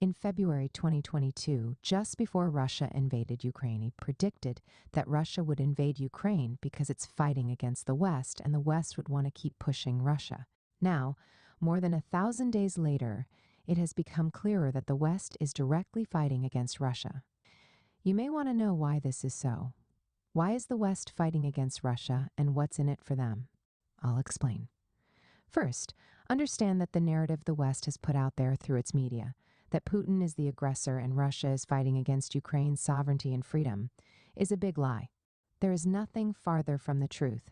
In February 2022, just before Russia invaded Ukraine, he predicted that Russia would invade Ukraine because it's fighting against the West and the West would want to keep pushing Russia. Now, more than 1,000 days later, it has become clearer that the West is directly fighting against Russia. You may want to know why this is so. Why is the West fighting against Russia and what's in it for them? I'll explain. First, understand that the narrative the West has put out there through its media, that Putin is the aggressor and Russia is fighting against Ukraine's sovereignty and freedom, is a big lie. There is nothing farther from the truth.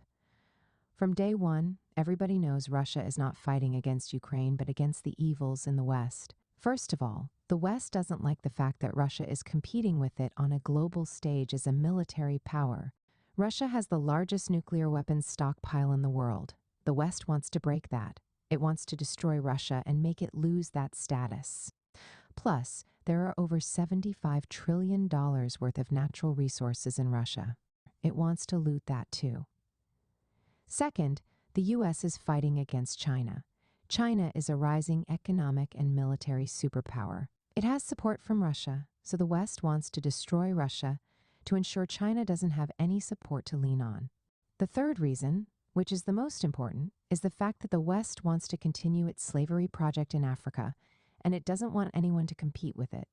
From day one, everybody knows Russia is not fighting against Ukraine, but against the evils in the West. First of all, the West doesn't like the fact that Russia is competing with it on a global stage as a military power. Russia has the largest nuclear weapons stockpile in the world. The West wants to break that. It wants to destroy Russia and make it lose that status. Plus, there are over $75 trillion worth of natural resources in Russia. It wants to loot that too. Second, the U.S. is fighting against China. China is a rising economic and military superpower. It has support from Russia, so the West wants to destroy Russia to ensure China doesn't have any support to lean on. The third reason, which is the most important, is the fact that the West wants to continue its slavery project in Africa, and it doesn't want anyone to compete with it.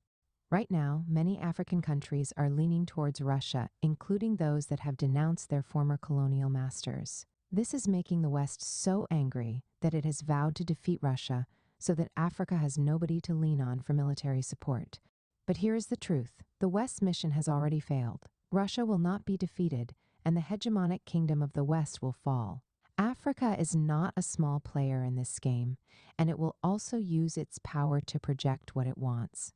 Right now, many African countries are leaning towards Russia, including those that have denounced their former colonial masters. This is making the West so angry that it has vowed to defeat Russia so that Africa has nobody to lean on for military support. But here's the truth. The West's mission has already failed. Russia will not be defeated, and the hegemonic kingdom of the West will fall. Africa is not a small player in this game, and it will also use its power to project what it wants.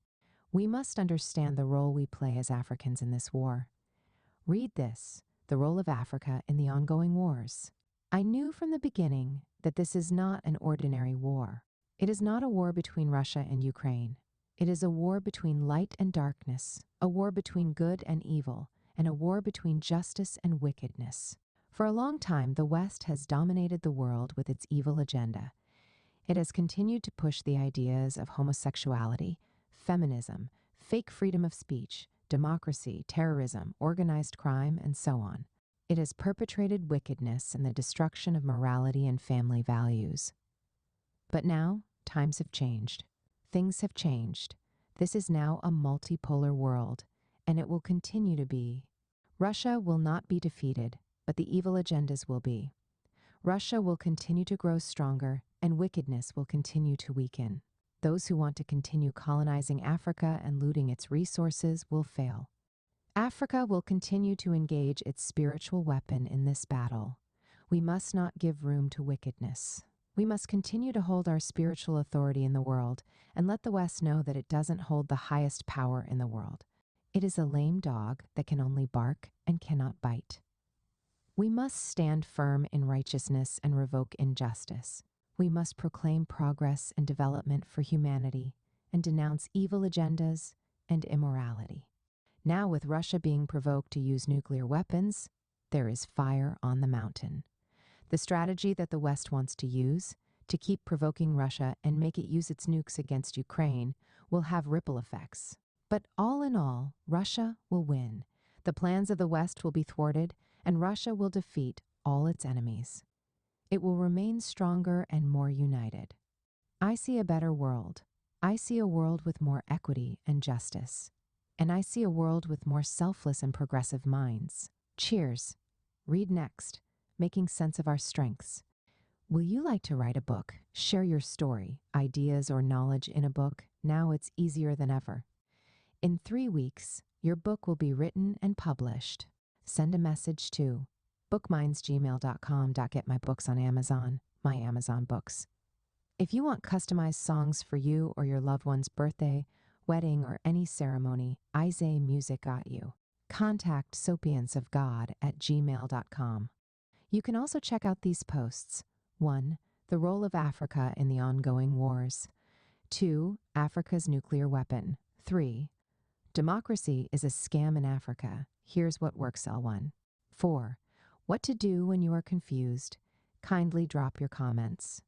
We must understand the role we play as Africans in this war. Read this, The Role of Africa in the Ongoing Wars. I knew from the beginning that this is not an ordinary war. It is not a war between Russia and Ukraine. It is a war between light and darkness, a war between good and evil, and a war between justice and wickedness. For a long time, the West has dominated the world with its evil agenda. It has continued to push the ideas of homosexuality, feminism, fake freedom of speech, democracy, terrorism, organized crime, and so on. It has perpetrated wickedness and the destruction of morality and family values. But now, times have changed. Things have changed. This is now a multipolar world, and it will continue to be. Russia will not be defeated, but the evil agendas will be. Russia will continue to grow stronger, and wickedness will continue to weaken. Those who want to continue colonizing Africa and looting its resources will fail. Africa will continue to engage its spiritual weapon in this battle. We must not give room to wickedness. We must continue to hold our spiritual authority in the world and let the West know that it doesn't hold the highest power in the world. It is a lame dog that can only bark and cannot bite. We must stand firm in righteousness and revoke injustice. We must proclaim progress and development for humanity and denounce evil agendas and immorality. Now, with Russia being provoked to use nuclear weapons, there is fire on the mountain. The strategy that the West wants to use, to keep provoking Russia and make it use its nukes against Ukraine, will have ripple effects. But all in all, Russia will win. The plans of the West will be thwarted, and Russia will defeat all its enemies. It will remain stronger and more united. I see a better world. I see a world with more equity and justice. And I see a world with more selfless and progressive minds. Cheers. Read next, Making Sense of Our Strengths. Will you like to write a book, share your story, ideas, or knowledge in a book? Now it's easier than ever. In 3 weeks, your book will be written and published. Send a message to bookmindsgmail.com. Get my books on Amazon, my Amazon books. If you want customized songs for you or your loved one's birthday, wedding, or any ceremony, Isay Music got you. Contact sapiensofgod@gmail.com. You can also check out these posts. 1. The Role of Africa in the Ongoing Wars. 2. Africa's Nuclear Weapon. 3. Democracy is a scam in Africa. Here's what works, L1. 4. What to do when you are confused. Kindly drop your comments.